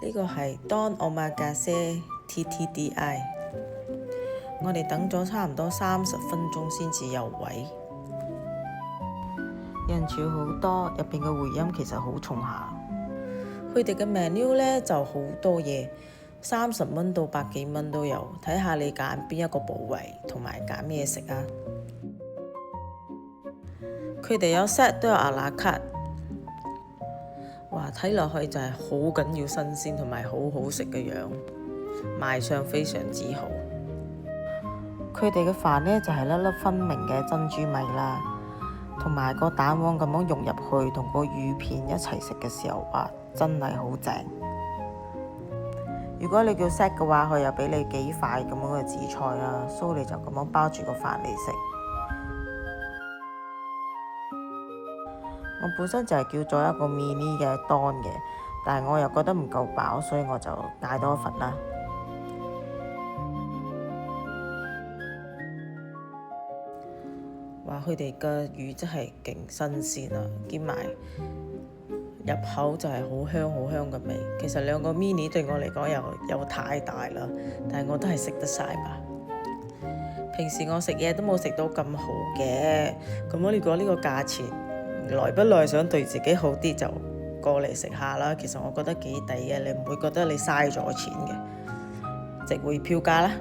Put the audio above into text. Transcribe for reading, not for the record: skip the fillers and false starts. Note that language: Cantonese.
呢個係 Don Omakase TTDI， 我哋等咗差唔多30分鐘先至有位，人潮好多，入邊嘅回音其實好重下。佢哋嘅 menu 呢就好多嘢，30蚊到100幾蚊都有，睇下你揀邊一個部位同埋揀咩食啊。佢哋有 set 都有à la carte，哇！睇落去就係好緊要新鮮同埋好好食嘅樣，賣相非常之好。佢哋嘅飯呢就係粒粒分明嘅珍珠米啦，同埋個蛋黃咁樣融入去，同個魚片一齊食嘅時候，哇！真係好正。如果你叫 set 嘅話，佢又俾你幾塊咁樣嘅紫菜啦，所以你就咁樣包住個飯嚟食。我本身就係叫咗一個 mini 嘅 Don 嘅，但係我又覺得唔夠飽，所以我就嗌多一份啦。哇！佢哋嘅魚真係勁新鮮啊，兼埋入口就係好香好香嘅味。其實兩個 mini 對我嚟講又太大啦，但係我都係食得晒嘛。平時我食嘢都冇食到咁好嘅，咁如果呢個價錢，來不來想對自己好啲就過嚟食下啦。其實我覺得幾抵嘅，你唔會覺得你嘥咗錢嘅，值回票價啦。